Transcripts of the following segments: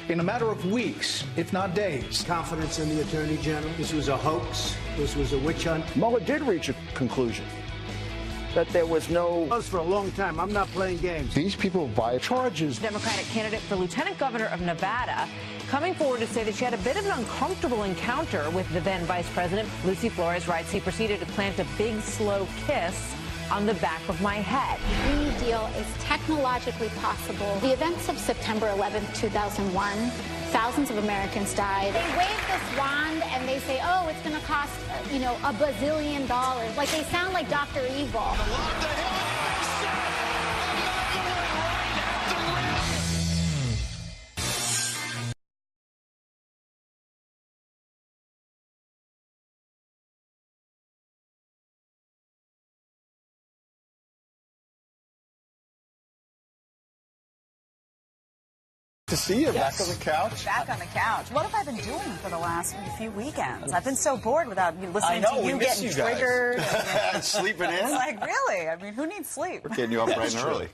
in a matter of weeks, if not days. Confidence in the Attorney General. This was a hoax. This was a witch hunt. Mueller did reach a conclusion that there was no... For a long time. I'm not playing games. These people violate charges. Democratic candidate for lieutenant governor of Nevada coming forward to say that she had a bit of an uncomfortable encounter with the then vice president. Lucy Flores writes he proceeded to plant a big, slow kiss on the back of my head. The Green Deal is technologically possible. The events of September 11th, 2001, thousands of Americans died. They wave this wand and they say, oh, it's going to cost, $1 bazillion. Like they sound like Dr. Evil. To see you back on the couch. Back on the couch. What have I been doing for the last few weekends? I've been so bored without listening to you getting triggered. Sleeping in? It's like, really? I mean, who needs sleep? We're getting you up bright and early.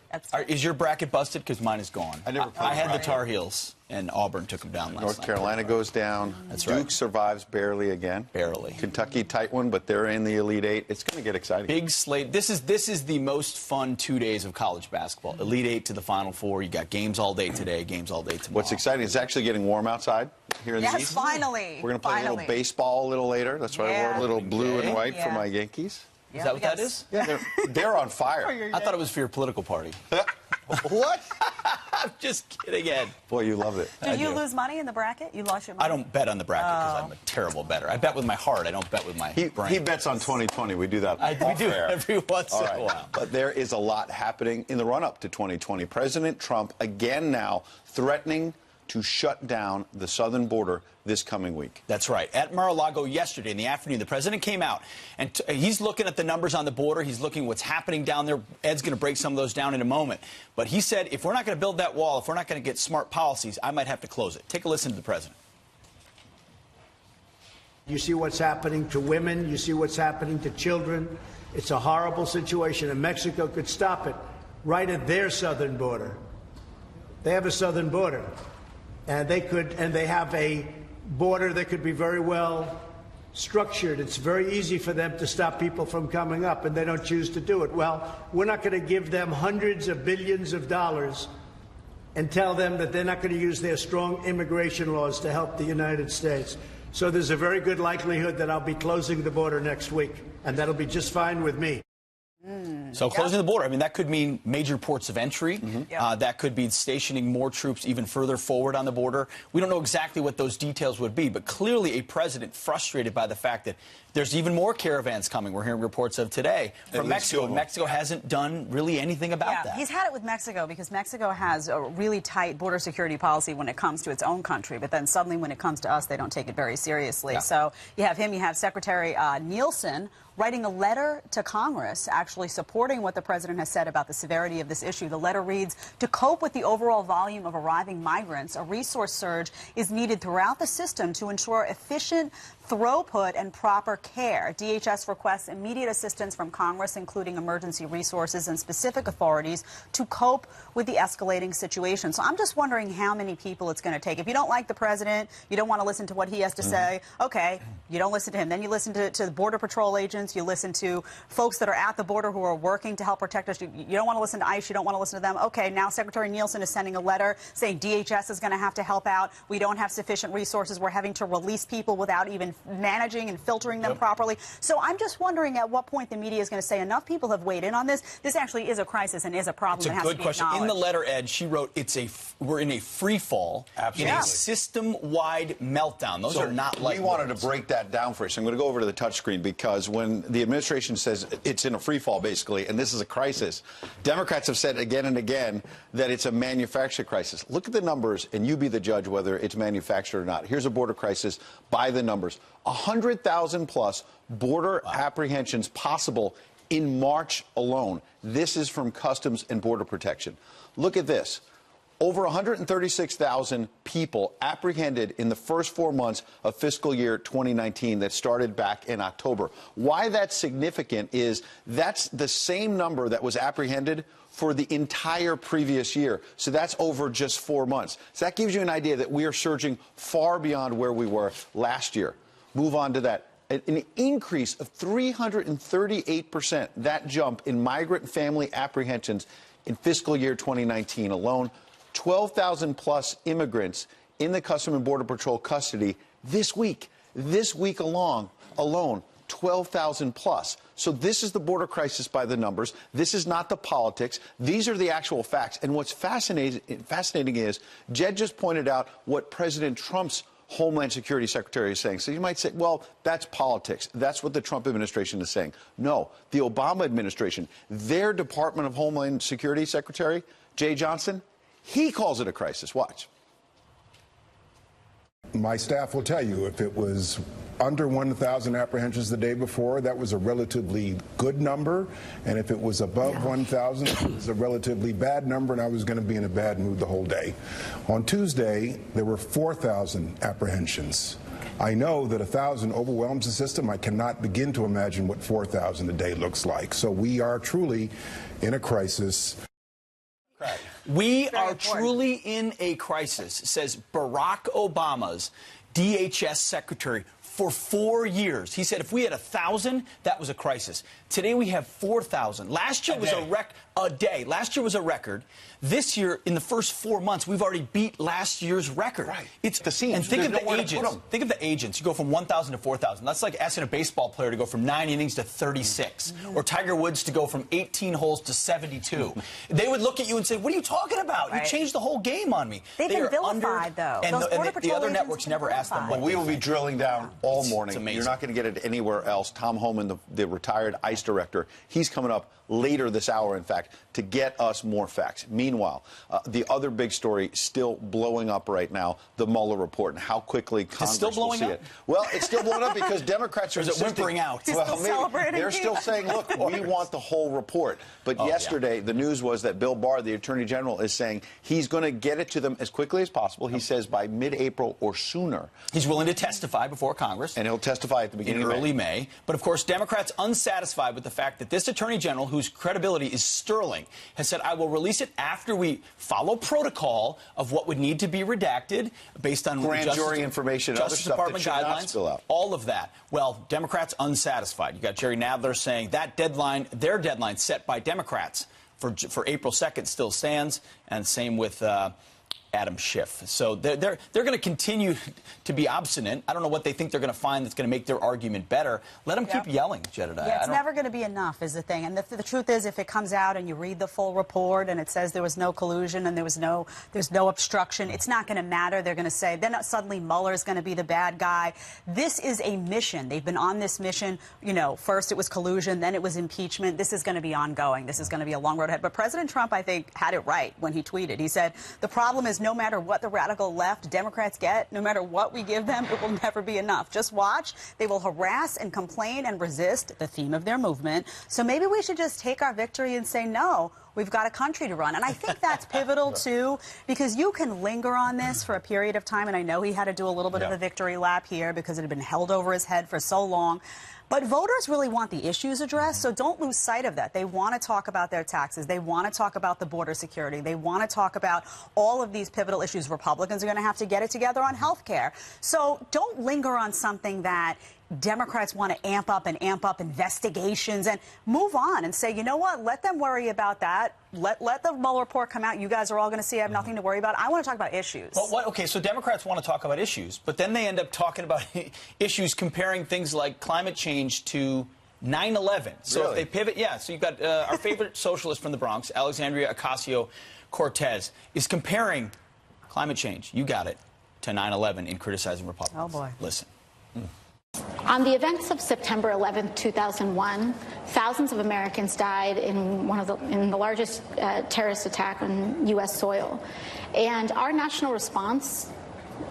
Is your bracket busted? Because mine is gone. I had the Tar Heels, and Auburn took them down last North night. Carolina goes down. That's Duke right. survives barely again. Barely. Kentucky, tight one, but they're in the Elite Eight. It's going to get exciting. Big slate. This is the most fun 2 days of college basketball. Elite Eight to the Final Four. You got games all day today, games all day tomorrow. What's exciting is it's actually getting warm outside here in the East. Yes, finally. We're going to play a little baseball a little later. That's why I wore a little blue and white for my Yankees. Is that what that is? Yeah, they're on fire. I thought it was for your political party. What? I'm just kidding, Ed. Boy, you loved it. Did you lose money in the bracket? You lost your money? I don't bet on the bracket because I'm a terrible bettor. I bet with my heart. I don't bet with my brain. He bets on 2020. We do that. We do every once in a while. But there is a lot happening in the run-up to 2020. President Trump again now threatening to shut down the southern border this coming week. That's right. At Mar-a-Lago yesterday in the afternoon, the president came out, and he's looking at the numbers on the border. He's looking at what's happening down there. Ed's going to break some of those down in a moment. But he said, if we're not going to build that wall, if we're not going to get smart policies, I might have to close it. Take a listen to the president. You see what's happening to women. You see what's happening to children. It's a horrible situation, and Mexico could stop it right at their southern border. They have a southern border. And they have a border that could be very well structured. It's very easy for them to stop people from coming up, and they don't choose to do it. Well, we're not going to give them hundreds of billions of dollars and tell them that they're not going to use their strong immigration laws to help the United States. So there's a very good likelihood that I'll be closing the border next week, and that'll be just fine with me. So closing the border, I mean, that could mean major ports of entry. That could be stationing more troops even further forward on the border. We don't know exactly what those details would be, but clearly a president frustrated by the fact that there's even more caravans coming. We're hearing reports of today from Mexico. Mexico hasn't done really anything about that. He's had it with Mexico because Mexico has a really tight border security policy when it comes to its own country, but then suddenly when it comes to us, they don't take it very seriously. So you have him, you have Secretary Nielsen writing a letter to Congress actually supporting what the president has said about the severity of this issue. The letter reads, to cope with the overall volume of arriving migrants, a resource surge is needed throughout the system to ensure efficient throughput and proper care. DHS requests immediate assistance from Congress, including emergency resources and specific authorities, to cope with the escalating situation. So I'm just wondering how many people it's going to take. If you don't like the president, you don't want to listen to what he has to say, okay, you don't listen to him. Then you listen to the Border Patrol agents, you listen to folks that are at the border who are working to help protect us. You don't want to listen to ICE, you don't want to listen to them. Okay, now Secretary Nielsen is sending a letter saying DHS is going to have to help out. We don't have sufficient resources. We're having to release people without even managing and filtering them properly. So I'm just wondering at what point the media is going to say enough people have weighed in on this. This actually is a crisis and is a problem that has to be acknowledged. It's a good question. In the letter, Ed, she wrote, we're in a free fall, in a system-wide meltdown. Those are not like we wanted to break that down for you. So I'm going to go over to the touchscreen because when the administration says it's in a free fall, basically, and this is a crisis, Democrats have said again and again that it's a manufactured crisis. Look at the numbers, and you be the judge whether it's manufactured or not. Here's a border crisis by the numbers. 100,000 plus border apprehensions possible in March alone. This is from Customs and Border Protection. Look at this. Over 136,000 people apprehended in the first 4 months of fiscal year 2019 that started back in October. Why that's significant is that's the same number that was apprehended for the entire previous year. So that's over just 4 months. So that gives you an idea that we are surging far beyond where we were last year. Move on to that. An increase of 338%, that jump in migrant and family apprehensions in fiscal year 2019 alone. 12,000 plus immigrants in the Customs and Border Patrol custody this week. This week alone, 12,000 plus. So this is the border crisis by the numbers. This is not the politics. These are the actual facts. And what's fascinating is Jed just pointed out what President Trump's Homeland Security Secretary is saying. So you might say, well, that's politics. That's what the Trump administration is saying. No, the Obama administration, their Department of Homeland Security Secretary, Jay Johnson, he calls it a crisis. Watch. My staff will tell you if it was under 1,000 apprehensions the day before, that was a relatively good number. And if it was above 1,000, it was a relatively bad number, and I was going to be in a bad mood the whole day. On Tuesday, there were 4,000 apprehensions. I know that 1,000 overwhelms the system. I cannot begin to imagine what 4,000 a day looks like. So we are truly in a crisis. We are truly in a crisis, says Barack Obama's DHS secretary for 4 years. He said if we had 1,000, that was a crisis. Today we have 4,000. Last year was a day. Last year was a record. This year, in the first 4 months, we've already beat last year's record. Right. It's the scenes. And think of There's the nowhere to put agents. them. Think of the agents. You go from 1,000 to 4,000. That's like asking a baseball player to go from 9 innings to 36, or Tiger Woods to go from 18 holes to 72. They would look at you and say, "What are you talking about? You changed the whole game on me." They've been vilified, though. And the other networks never asked them. Well, we will be drilling down all morning. It's amazing. You're not going to get it anywhere else. Tom Homan, the retired ICE director, he's coming up later this hour, in fact, to get us more facts. Meanwhile, the other big story still blowing up right now, the Mueller report and how quickly Congress will see it. Well, it's still blowing up because Democrats are whimpering out. Well, maybe they're still saying, look, we want the whole report. But yesterday, the news was that Bill Barr, the Attorney General, is saying he's going to get it to them as quickly as possible. He says by mid-April or sooner. He's willing to testify before Congress. And he'll testify at the beginning of early May. But, of course, Democrats unsatisfied with the fact that this Attorney General, whose credibility is sterling, has said, I will release it after we follow protocol of what would need to be redacted based on grand jury information and other Justice stuff Department that should not guidelines, spill out. all of that. Well, Democrats unsatisfied. You got Jerry Nadler saying that deadline, their deadline set by Democrats for April 2nd still stands, and same with Adam Schiff. So they're going to continue to be obstinate. I don't know what they think they're going to find that's going to make their argument better. Let them keep yelling, Jedediah. Yeah, it's never going to be enough is the thing. And the truth is, if it comes out and you read the full report and it says there was no collusion and there's no obstruction, it's not going to matter. They're going to say, then suddenly Mueller's going to be the bad guy. This is a mission. They've been on this mission. You know, first it was collusion, then it was impeachment. This is going to be ongoing. This is going to be a long road ahead. But President Trump, I think, had it right when he tweeted. He said, the problem is no matter what the radical left Democrats get, no matter what we give them, it will never be enough. Just watch. They will harass and complain and resist, the theme of their movement. So maybe we should just take our victory and say, no, we've got a country to run. And I think that's pivotal, too, because you can linger on this for a period of time. And I know he had to do a little bit of a victory lap here because it had been held over his head for so long. But voters really want the issues addressed, so don't lose sight of that. They want to talk about their taxes. They want to talk about the border security. They want to talk about all of these pivotal issues. Republicans are going to have to get it together on health care. So don't linger on something that Democrats want to amp up investigations and move on and say, you know what, let them worry about that. Let the Mueller report come out. You guys are all going to see I have nothing to worry about. I want to talk about issues. Well, okay, so Democrats want to talk about issues, but then they end up talking about issues comparing things like climate change to 9/11. So if they pivot, so you've got our favorite socialist from the Bronx, Alexandria Ocasio-Cortez, is comparing climate change, you got it, to 9/11 in criticizing Republicans. Oh, boy. Listen. On the events of September 11, 2001, thousands of Americans died in the largest terrorist attack on U.S. soil. And our national response,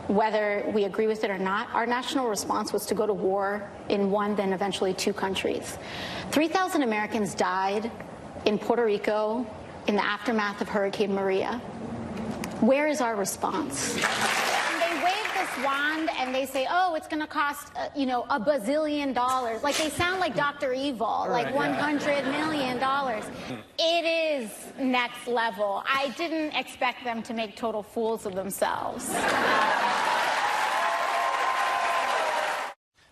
whether we agree with it or not, our national response was to go to war in one, then eventually two countries. 3,000 Americans died in Puerto Rico in the aftermath of Hurricane Maria. Where is our response? They wave this wand and they say, oh, it's going to cost, $1 bazillion. Like, they sound like Dr. Evil, like $100 million. It is next level. I didn't expect them to make total fools of themselves.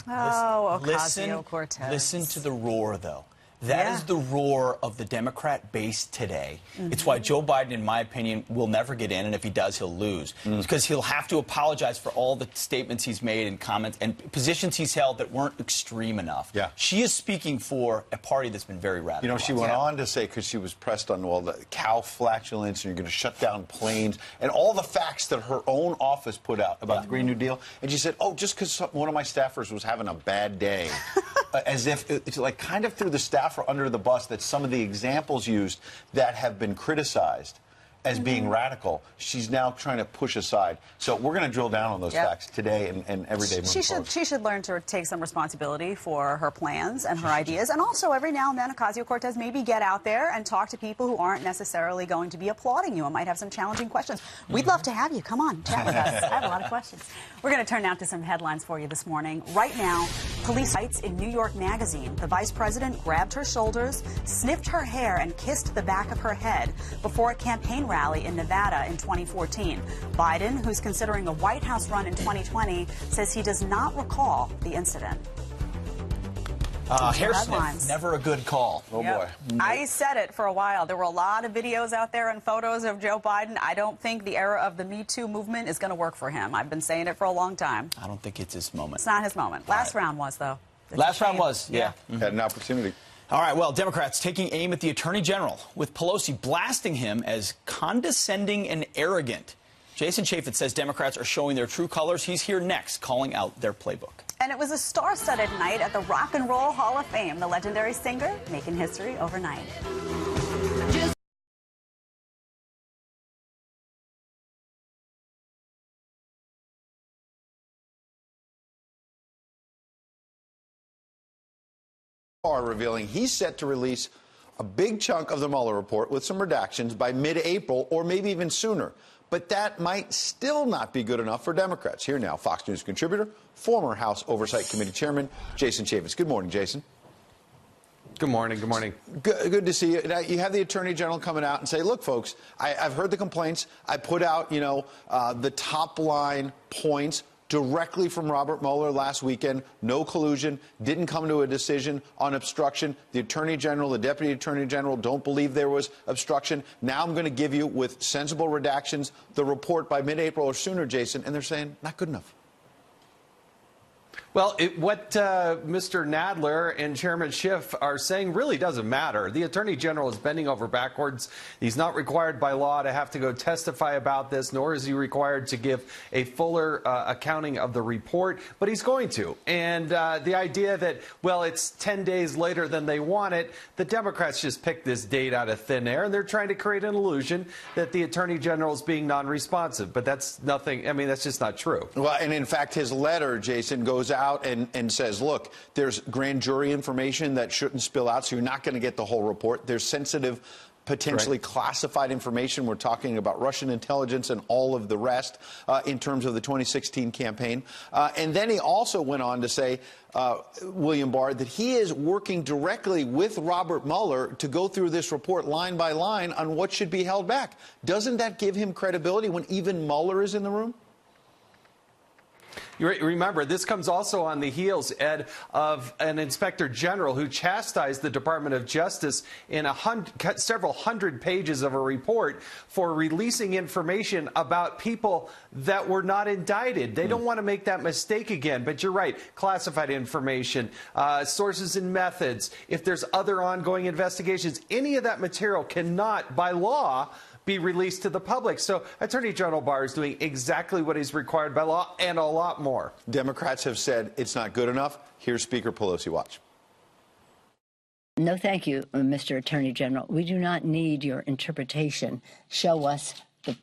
Oh, Ocasio-Cortez. Listen to the roar, though. That is the roar of the Democrat base today. It's why Joe Biden, in my opinion, will never get in, and if he does, he'll lose. It's because he'll have to apologize for all the statements he's made and comments and positions he's held that weren't extreme enough. Yeah. She is speaking for a party that's been very radical. You know, she went on to say, because she was pressed on all the cow flatulence, and you're going to shut down planes, and all the facts that her own office put out about the Green New Deal. And she said, oh, just because one of my staffers was having a bad day. As if it's like kind of threw the staffer under the bus, that some of the examples used that have been criticized as being radical, she's now trying to push aside. So we're going to drill down on those facts today and every day moving forward. She should learn to take some responsibility for her plans and her ideas. And also, every now and then, Ocasio-Cortez maybe get out there and talk to people who aren't necessarily going to be applauding you and might have some challenging questions. We'd love to have you. Come on, chat with us. I have a lot of questions. We're going to turn now to some headlines for you this morning. Right now, police writes in New York Magazine, the vice president grabbed her shoulders, sniffed her hair, and kissed the back of her head before a campaign rally in Nevada in 2014. Biden, who's considering a White House run in 2020, says he does not recall the incident. Hair sniff, never a good call. Oh, boy. I said it for a while. There were a lot of videos out there and photos of Joe Biden. I don't think the era of the Me Too movement is going to work for him. I've been saying it for a long time. I don't think it's his moment. It's not his moment. Last round was, though. Last round was, yeah. Had an opportunity. All right, well, Democrats taking aim at the Attorney General, with Pelosi blasting him as condescending and arrogant. Jason Chaffetz says Democrats are showing their true colors. He's here next, calling out their playbook. And it was a star-studded night at the Rock and Roll Hall of Fame. The legendary singer making history overnight. Revealing he's set to release a big chunk of the Mueller report with some redactions by mid-April or maybe even sooner. But that might still not be good enough for Democrats. Here now, Fox News contributor, former House Oversight Committee Chairman Jason Chaffetz. Good morning, Jason. Good morning. Good morning. Good to see you. Now, you have the Attorney General coming out and say, look, folks, I've heard the complaints. I put out, the top line points directly from Robert Mueller last weekend. No collusion. Didn't come to a decision on obstruction. The Attorney General, the Deputy Attorney General don't believe there was obstruction. Now I'm going to give you, with sensible redactions, the report by mid-April or sooner, Jason. And they're saying, not good enough. Well, what Mr. Nadler and Chairman Schiff are saying really doesn't matter. The Attorney General is bending over backwards. He's not required by law to have to go testify about this, nor is he required to give a fuller accounting of the report, but he's going to. And the idea that, well, it's 10 days later than they want it, the Democrats just picked this date out of thin air, and they're trying to create an illusion that the Attorney General is being non-responsive. But that's nothing. I mean, that's just not true. Well, and in fact, his letter, Jason, goes out and says, look, there's grand jury information that shouldn't spill out, so you're not going to get the whole report. There's sensitive, potentially classified information. We're talking about Russian intelligence and all of the rest in terms of the 2016 campaign. And then he also went on to say, William Barr, that he is working directly with Robert Mueller to go through this report line by line on what should be held back. Doesn't that give him credibility when even Mueller is in the room? You remember, this comes also on the heels, Ed, of an inspector general who chastised the Department of Justice in several hundred pages of a report for releasing information about people that were not indicted. They don't want to make that mistake again. But you're right, classified information, sources and methods. If there's other ongoing investigations, any of that material cannot, by law, be released to the public. So Attorney General Barr is doing exactly what he's required by law and a lot more. Democrats have said it's not good enough. Here's Speaker Pelosi. Watch. No, thank you, Mr. Attorney General. We do not need your interpretation. Show us the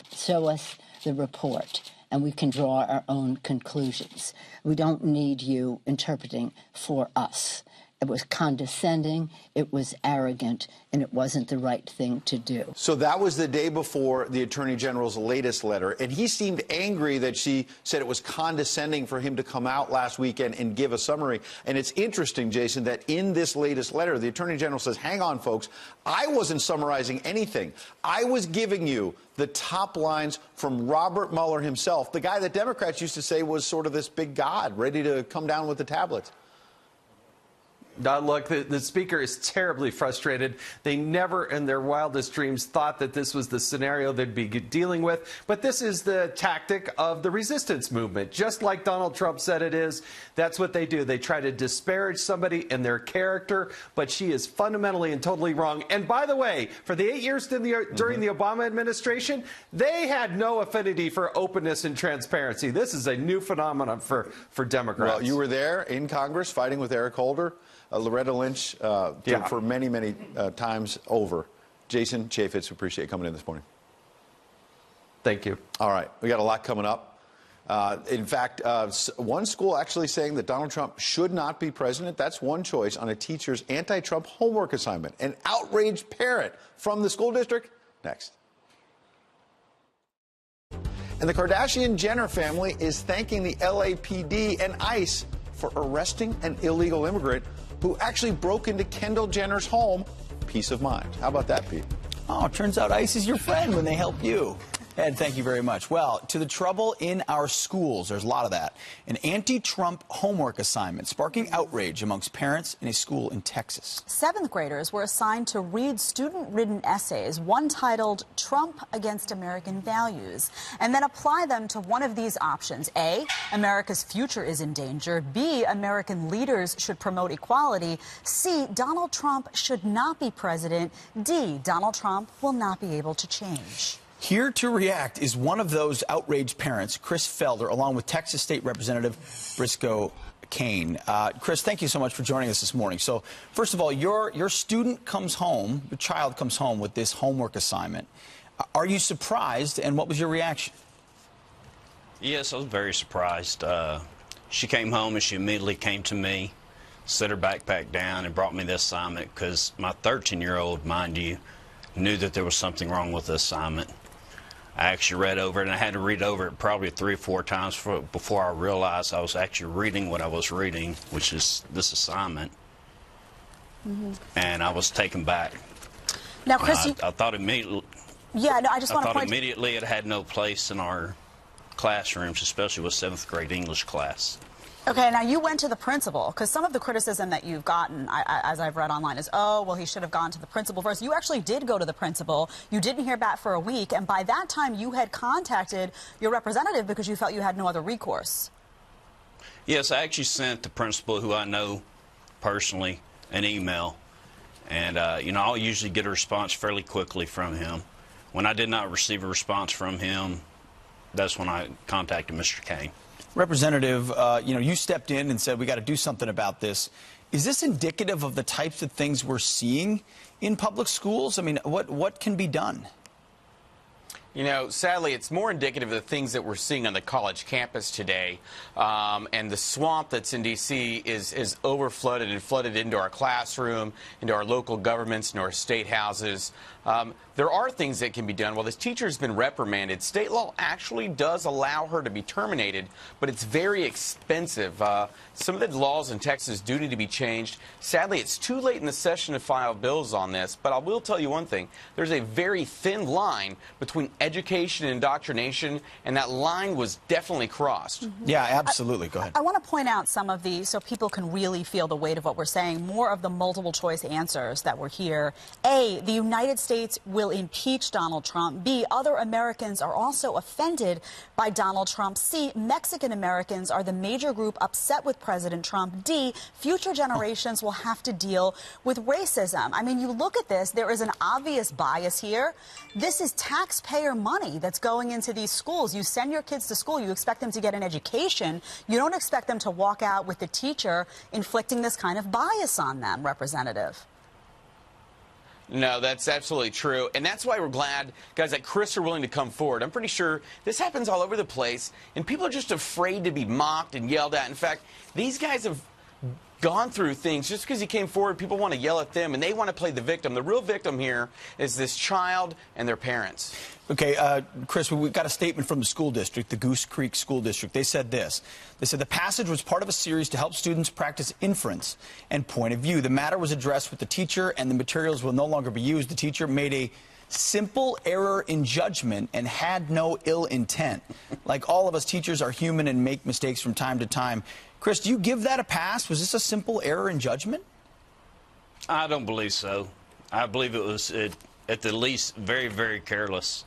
report, and we can draw our own conclusions. We don't need you interpreting for us. It was condescending, it was arrogant, and it wasn't the right thing to do. So that was the day before the Attorney General's latest letter, and he seemed angry that she said it was condescending for him to come out last weekend and give a summary. And it's interesting, Jason, that in this latest letter, the Attorney General says, hang on, folks, I wasn't summarizing anything. I was giving you the top lines from Robert Mueller himself, the guy that Democrats used to say was sort of this big god, ready to come down with the tablets. Look, the speaker is terribly frustrated. They never in their wildest dreams thought that this was the scenario they'd be dealing with. But this is the tactic of the resistance movement. Just like Donald Trump said it is, that's what they do. They try to disparage somebody in their character, but she is fundamentally and totally wrong. And by the way, for the 8 years during the Obama administration, they had no affinity for openness and transparency. This is a new phenomenon for Democrats. Well, you were there in Congress fighting with Eric Holder. Loretta Lynch for many, many times over. Jason Chaffetz, we appreciate you coming in this morning. Thank you. All right, we got a lot coming up. In fact, one school actually saying that Donald Trump should not be president. That's one choice on a teacher's anti-Trump homework assignment. An outraged parent from the school district. Next. And the Kardashian-Jenner family is thanking the LAPD and ICE for arresting an illegal immigrant who actually broke into Kendall Jenner's home. Peace of mind. How about that, Pete? Oh, it turns out ICE is your friend when they help you. Ed, thank you very much. Well, to the trouble in our schools, there's a lot of that. An anti-Trump homework assignment sparking outrage amongst parents in a school in Texas. 7th graders were assigned to read student-written essays, one titled Trump Against American Values, and then apply them to one of these options. A, America's future is in danger. B, American leaders should promote equality. C, Donald Trump should not be president. D, Donald Trump will not be able to change. Here to react is one of those outraged parents, Chris Felder, along with Texas State Representative Briscoe Cain. Chris, thank you so much for joining us this morning. So, first of all, your student comes home, your child comes home with this homework assignment. Are you surprised, and what was your reaction? Yes, I was very surprised. She came home and she immediately came to me, set her backpack down, and brought me the assignment because my 13-year-old, mind you, knew that there was something wrong with the assignment. I actually read over it, and I had to read over it probably 3 or 4 times before I realized I was actually reading what I was reading, which is this assignment. And I was taken back. Now, Chris, I thought immediately. Yeah, no, I just want to point. Immediately it had no place in our classrooms, especially with 7th grade English class. Okay, now you went to the principal, because some of the criticism that you've gotten, as I've read online, is, oh, well, he should have gone to the principal first. You actually did go to the principal. You didn't hear back for a week, and by that time you had contacted your representative because you felt you had no other recourse. Yes, I actually sent the principal, who I know personally, an email. And, you know, I'll usually get a response fairly quickly from him. When I did not receive a response from him, that's when I contacted Mr. Cain. Representative, you know, you stepped in and said we got to do something about this. Is this indicative of the types of things we're seeing in public schools? I mean, what can be done? You know, sadly, it's more indicative of the things that we're seeing on the college campus today. And the swamp that's in D.C. is overflooded and flooded into our classroom, into our local governments, into our state houses. There are things that can be done. While this teacher has been reprimanded, state law actually does allow her to be terminated, but it's very expensive. Some of the laws in Texas do need to be changed. Sadly, it's too late in the session to file bills on this, but I will tell you one thing. There's a very thin line between education and indoctrination, and that line was definitely crossed. Yeah, absolutely. Go ahead. I want to point out some of these so people can really feel the weight of what we're saying, more of the multiple choice answers that were here. A, the United States will impeach Donald Trump. B, other Americans are also offended by Donald Trump. C, Mexican Americans are the major group upset with President Trump. D, future generations will have to deal with racism. I mean, you look at this, there is an obvious bias here. This is taxpayer money that's going into these schools. You send your kids to school, you expect them to get an education. You don't expect them to walk out with the teacher inflicting this kind of bias on them, Representative. No, that's absolutely true. And that's why we're glad, guys, like Chris are willing to come forward. I'm pretty sure this happens all over the place, and people are just afraid to be mocked and yelled at. In fact, these guys have gone through things. Just because he came forward, people want to yell at them, and they want to play the victim. The real victim here is this child and their parents. Okay, Chris, we got a statement from the school district, the Goose Creek School District. They said this. They said the passage was part of a series to help students practice inference and point of view. The matter was addressed with the teacher, and the materials will no longer be used. The teacher made a simple error in judgment and had no ill intent. Like all of us, teachers are human and make mistakes from time to time. Chris, do you give that a pass? Was this a simple error in judgment? I don't believe so. I believe it was, at the least, very, very careless.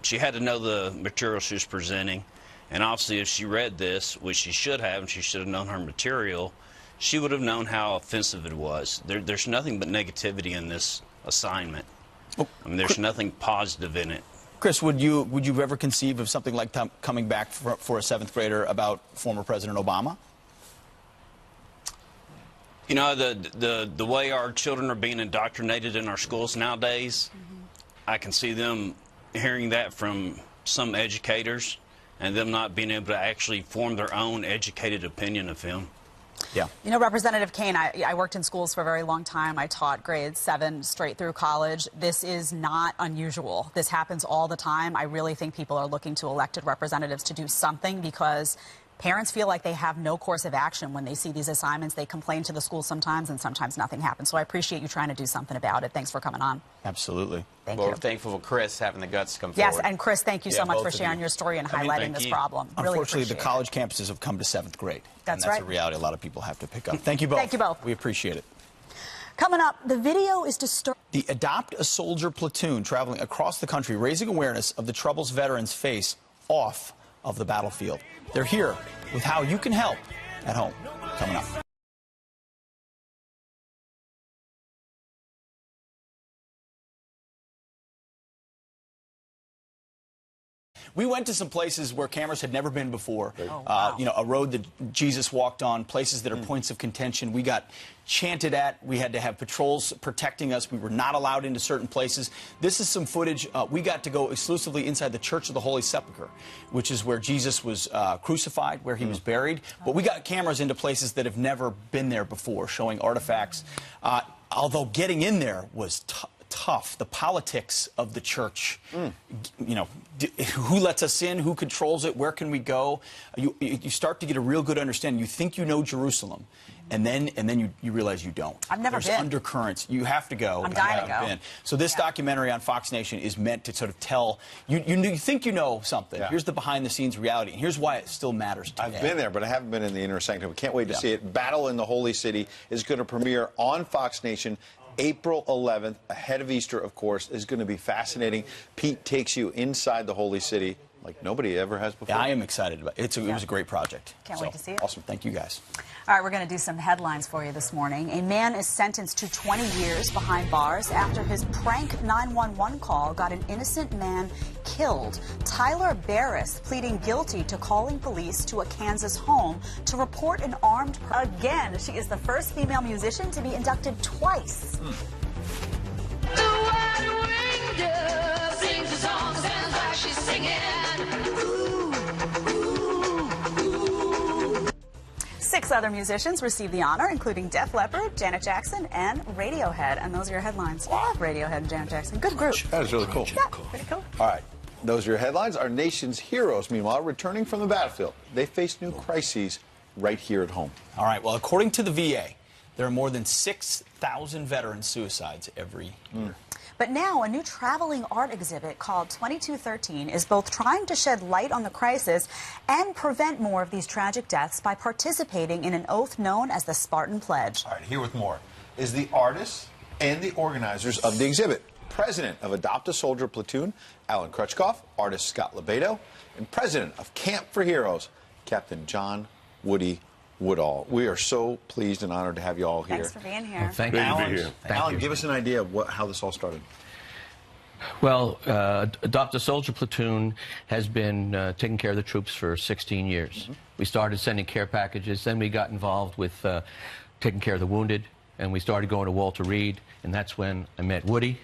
She had to know the material she was presenting, and obviously if she read this, which she should have, and she should have known her material, she would have known how offensive it was. There's nothing but negativity in this assignment. I mean, there's nothing positive in it. Chris, would you ever conceive of something like coming back for a 7th grader about former President Obama? You know, the way our children are being indoctrinated in our schools nowadays, I can see them hearing that from some educators and them not being able to actually form their own educated opinion of him. Yeah. You know, Representative Kaine, I worked in schools for a very long time. I taught grades 7 straight through college. This is not unusual. This happens all the time. I really think people are looking to elected representatives to do something because parents feel like they have no course of action when they see these assignments. They complain to the school sometimes, and sometimes nothing happens. So I appreciate you trying to do something about it. Thanks for coming on. Absolutely. Thank Well, you. we're thankful for Chris having the guts to come Yes, forward. and Chris, thank you so much for both of sharing you. your story and highlighting this problem. Really Unfortunately, the appreciate college campuses have come to 7th grade. That's and that's right. a reality a lot of people have to pick up. Thank you both. Thank you both. We appreciate it. Coming up, the video is disturbing. The Adopt a Soldier platoon traveling across the country, raising awareness of the troubles veterans face off of the battlefield. They're here with how you can help at home. Coming up. We went to some places where cameras had never been before. Oh, wow. You know, a road that Jesus walked on, places that are points of contention. We got chanted at. We had to have patrols protecting us. We were not allowed into certain places. This is some footage. We got to go exclusively inside the Church of the Holy Sepulchre, which is where Jesus was crucified, where he was buried. But we got cameras into places that have never been there before, showing artifacts. Although getting in there was tough. The politics of the church, you know, who lets us in, who controls it, where can we go? You start to get a real good understanding. You think you know Jerusalem, and then you realize you don't. I've never There's been. undercurrents. You have to go. I'm dying to go. Been. So this documentary on Fox Nation is meant to sort of tell you think you know something. Yeah. Here's the behind-the-scenes reality, and here's why it still matters today. I've been there, but I haven't been in the inner sanctum. Can't wait to see it. Battle in the Holy City is going to premiere on Fox Nation April 11th, ahead of Easter, of course. Is going to be fascinating. Pete takes you inside the Holy City like nobody ever has before. Yeah, I am excited about it. It was a great project. Can't wait to see it. Awesome. Thank you, guys. All right, we're going to do some headlines for you this morning. A man is sentenced to 20 years behind bars after his prank 911 call got an innocent man killed. Tyler Barris pleading guilty to calling police to a Kansas home to report an armed person. Again, she is the first female musician to be inducted twice. Six other musicians received the honor, including Def Leppard, Janet Jackson, and Radiohead. And those are your headlines. I love Radiohead and Janet Jackson. Good group. That is really cool. Yeah, pretty cool. All right. Those are your headlines. Our nation's heroes, meanwhile, returning from the battlefield. They face new crises right here at home. All right. Well, according to the VA, there are more than 6,000 veteran suicides every year. But now a new traveling art exhibit called 2213 is both trying to shed light on the crisis and prevent more of these tragic deaths by participating in an oath known as the Spartan Pledge. All right, here with more is the artists and the organizers of the exhibit. President of Adopt a Soldier Platoon, Alan Crutchkoff, artist Scott Lebedo, and President of Camp for Heroes, Captain John Woody Woodall. We are so pleased and honored to have you all here. Thanks for being here. Thank you for being here. Alan, give us an idea of how this all started. Well, Adopt a Soldier Platoon has been taking care of the troops for 16 years. We started sending care packages, then we got involved with taking care of the wounded, and we started going to Walter Reed, and that's when I met Woody,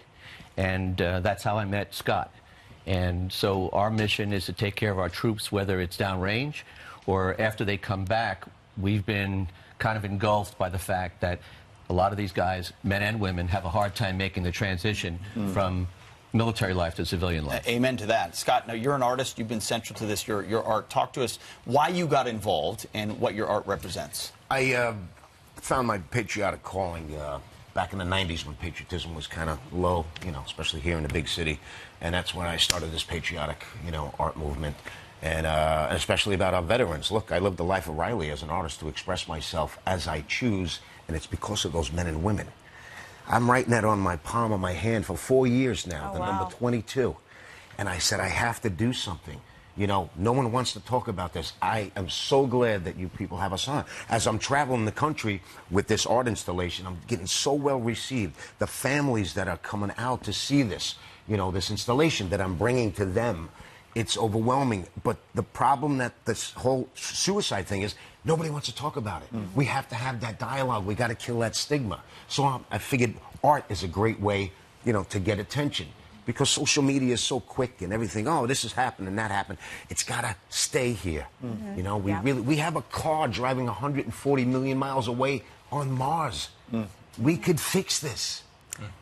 and that's how I met Scott. And so our mission is to take care of our troops, whether it's downrange or after they come back. we've been kind of engulfed by the fact that a lot of these guys, men and women, have a hard time making the transition from military life to civilian life. Amen to that. Scott, now you're an artist. You've been central to this, your art. Talk to us why you got involved and what your art represents. I found my patriotic calling back in the 90s when patriotism was kind of low, especially here in the big city. And that's when I started this patriotic, art movement. And especially about our veterans. Look, I lived the life of Riley as an artist to express myself as I choose, and it's because of those men and women. I'm writing that on my palm of my hand for 4 years now, number 22. And I said, I have to do something. No one wants to talk about this. I am so glad that you people have us on. As I'm traveling the country with this art installation, I'm getting so well received. The families that are coming out to see this, this installation that I'm bringing to them, it's overwhelming. But the problem that this whole suicide thing is, nobody wants to talk about it. We have to have that dialogue. We got to kill that stigma. So I figured art is a great way, to get attention. Because social media is so quick and everything. Oh, this has happened and that happened. It's got to stay here. We have a car driving 140 million miles away on Mars. We could fix this.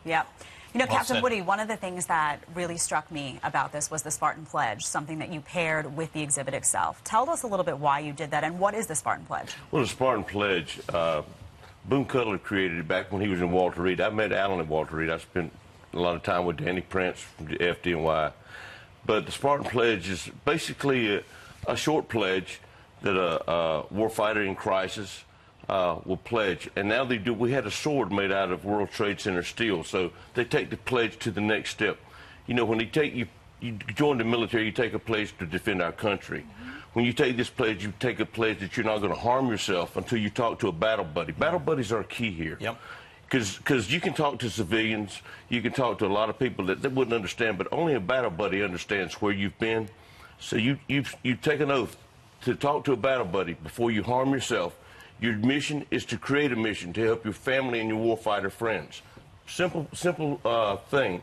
Yep. Captain Woody, one of the things that really struck me about this was the Spartan Pledge, something that you paired with the exhibit itself. Tell us a little bit why you did that, and what is the Spartan Pledge? Well, the Spartan Pledge, Boone Cutler created it back when he was in Walter Reed. I met Alan at Walter Reed. I spent a lot of time with Danny Prince from the FDNY. But the Spartan Pledge is basically a short pledge that a warfighter in crisis will pledge. And now they do. We had a sword made out of World Trade Center steel, so they take the pledge to the next step. When you join the military, you take a pledge to defend our country. When you take this pledge, you take a pledge that you're not going to harm yourself until you talk to a battle buddy. Battle buddies are key here. Yep. Because you can talk to civilians, you can talk to a lot of people that they wouldn't understand, but only a battle buddy understands where you've been. So you take an oath to talk to a battle buddy before you harm yourself. Your mission is to create a mission to help your family and your warfighter friends. Simple thing.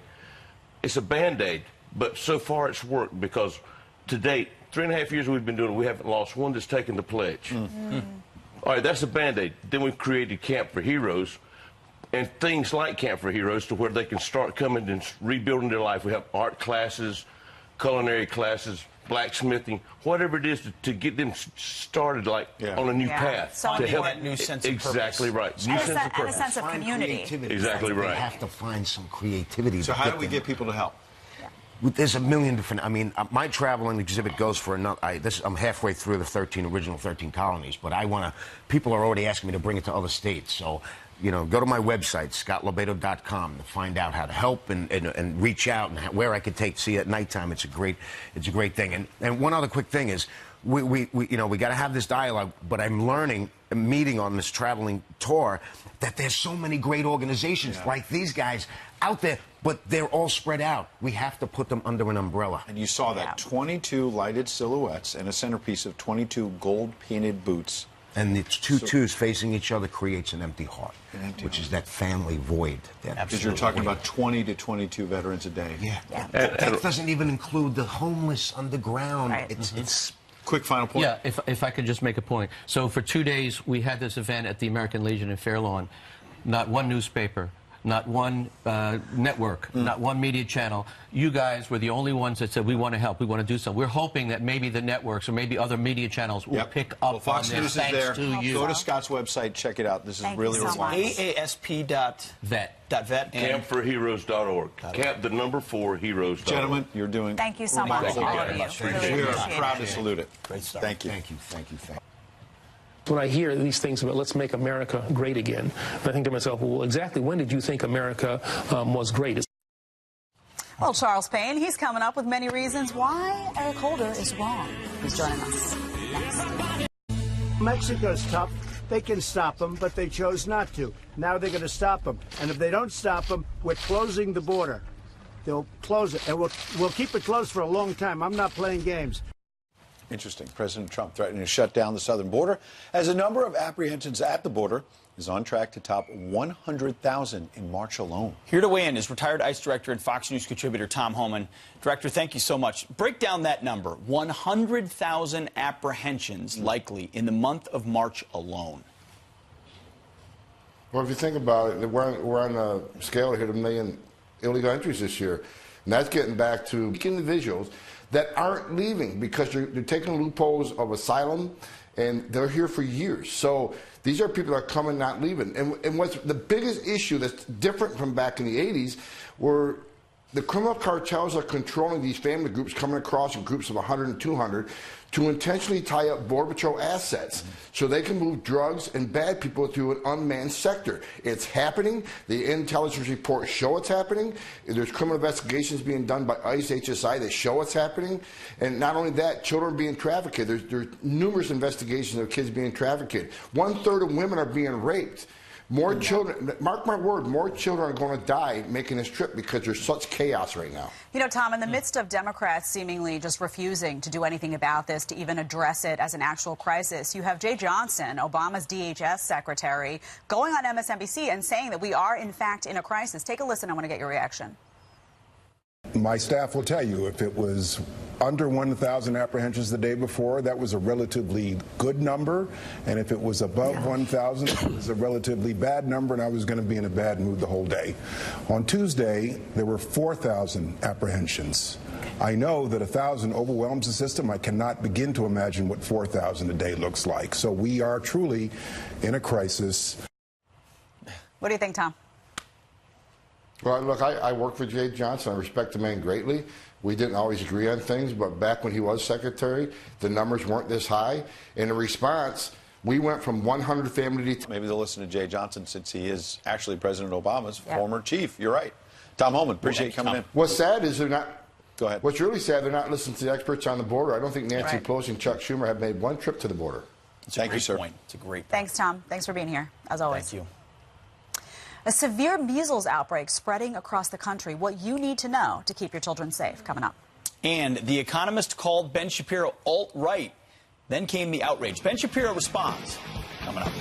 It's a Band-Aid, but so far it's worked because to date, 3.5 years we've been doing it, we haven't lost one that's taken the pledge. All right, that's a Band-Aid. Then we've created Camp for Heroes and things like Camp for Heroes to where they can start coming and rebuilding their life. We have art classes, culinary classes, blacksmithing, whatever it is to get them started on a new path. So to help that new sense of exactly purpose. Right. New sense of And a purpose. sense of community. Exactly right. They have to find some creativity. So how do we get people to help? There's a million different. My traveling exhibit goes for another. I'm halfway through the original 13 colonies, but people are already asking me to bring it to other states. So, go to my website, scottlobato.com, to find out how to help and reach out and where I could see it at nighttime. It's a great thing. And one other quick thing is, we got to have this dialogue. But I'm meeting on this traveling tour, that there's so many great organizations like these guys out there, but they're all spread out. We have to put them under an umbrella. And you saw that 22 lighted silhouettes and a centerpiece of 22 gold-painted boots. And it's two twos facing each other creates an empty heart, which is that family void. Because you're talking about 20 to 22 veterans a day. Yeah. That doesn't even include the homeless underground. Right. It's quick final point. Yeah, if I could just make a point. So for 2 days, we had this event at the American Legion in Fair Lawn. Not one newspaper, not one network, not one media channel. You guys were the only ones that said, we want to help, we want to do something. We're hoping that maybe the networks or maybe other media channels will pick up Fox on News this. is there. To you. Go to Scott's website, check it out. This is really remarkable. AASP.vet. Campforheroes.org. Camp, the number 4, heroes. Gentlemen, you're doing. Thank you so much, all of you. We are proud to salute it. Great stuff. Thank you. Thank you. When I hear these things about let's make America great again, I think to myself, well, exactly when did you think America was great? Well, Charles Payne, he's coming up with many reasons why Eric Holder is wrong. He's joining us next. Mexico's tough. They can stop them, but they chose not to. Now they're going to stop them. And if they don't stop them, we're closing the border. They'll close it. And we'll keep it closed for a long time. I'm not playing games. Interesting. President Trump threatening to shut down the southern border as a number of apprehensions at the border is on track to top 100,000 in March alone. Here to weigh in is retired ICE director and Fox News contributor Tom Homan. Director, thank you so much. Break down that number. 100,000 apprehensions likely in the month of March alone. Well, if you think about it, we're on a scale to hit 1 million illegal entries this year. And that's getting back to individuals that aren't leaving because they're taking loopholes of asylum, and they're here for years. So these are people that are coming, not leaving. And what's the biggest issue that's different from back in the 80s were the criminal cartels are controlling these family groups coming across in groups of 100 and 200 to intentionally tie up Border Patrol assets so they can move drugs and bad people through an unmanned sector. It's happening. The intelligence reports show it's happening. There's criminal investigations being done by ICE, HSI that show it's happening. And not only that, children are being trafficked. There's numerous investigations of kids being trafficked. 1/3 of women are being raped. More children, mark my word, more children are going to die making this trip because there's such chaos right now. You know, Tom, in the midst of Democrats seemingly just refusing to do anything about this, to even address it as an actual crisis, you have Jeh Johnson, Obama's DHS secretary, going on MSNBC and saying that we are, in fact, in a crisis. Take a listen. I want to get your reaction. My staff will tell you if it was under 1,000 apprehensions the day before, that was a relatively good number. And if it was above 1,000, it was a relatively bad number, and I was going to be in a bad mood the whole day. On Tuesday, there were 4,000 apprehensions. I know that 1,000 overwhelms the system. I cannot begin to imagine what 4,000 a day looks like. So we are truly in a crisis. What do you think, Tom? Well, look, I work for Jeh Johnson. I respect the man greatly. We didn't always agree on things, but back when he was secretary, the numbers weren't this high. In response, we went from 100 family detained. Maybe they'll listen to Jeh Johnson since he is actually President Obama's former chief. You're right. Tom Homan, appreciate you coming in. What's sad is they're not. Go ahead. What's really sad, they're not listening to the experts on the border. I don't think Nancy Pelosi and Chuck Schumer have made one trip to the border. Thank you, sir. It's a great point. Thanks, Tom. Thanks for being here, as always. Thank you. A severe measles outbreak spreading across the country. What you need to know to keep your children safe. Coming up. And The Economist called Ben Shapiro alt-right. Then came the outrage. Ben Shapiro responds. Coming up.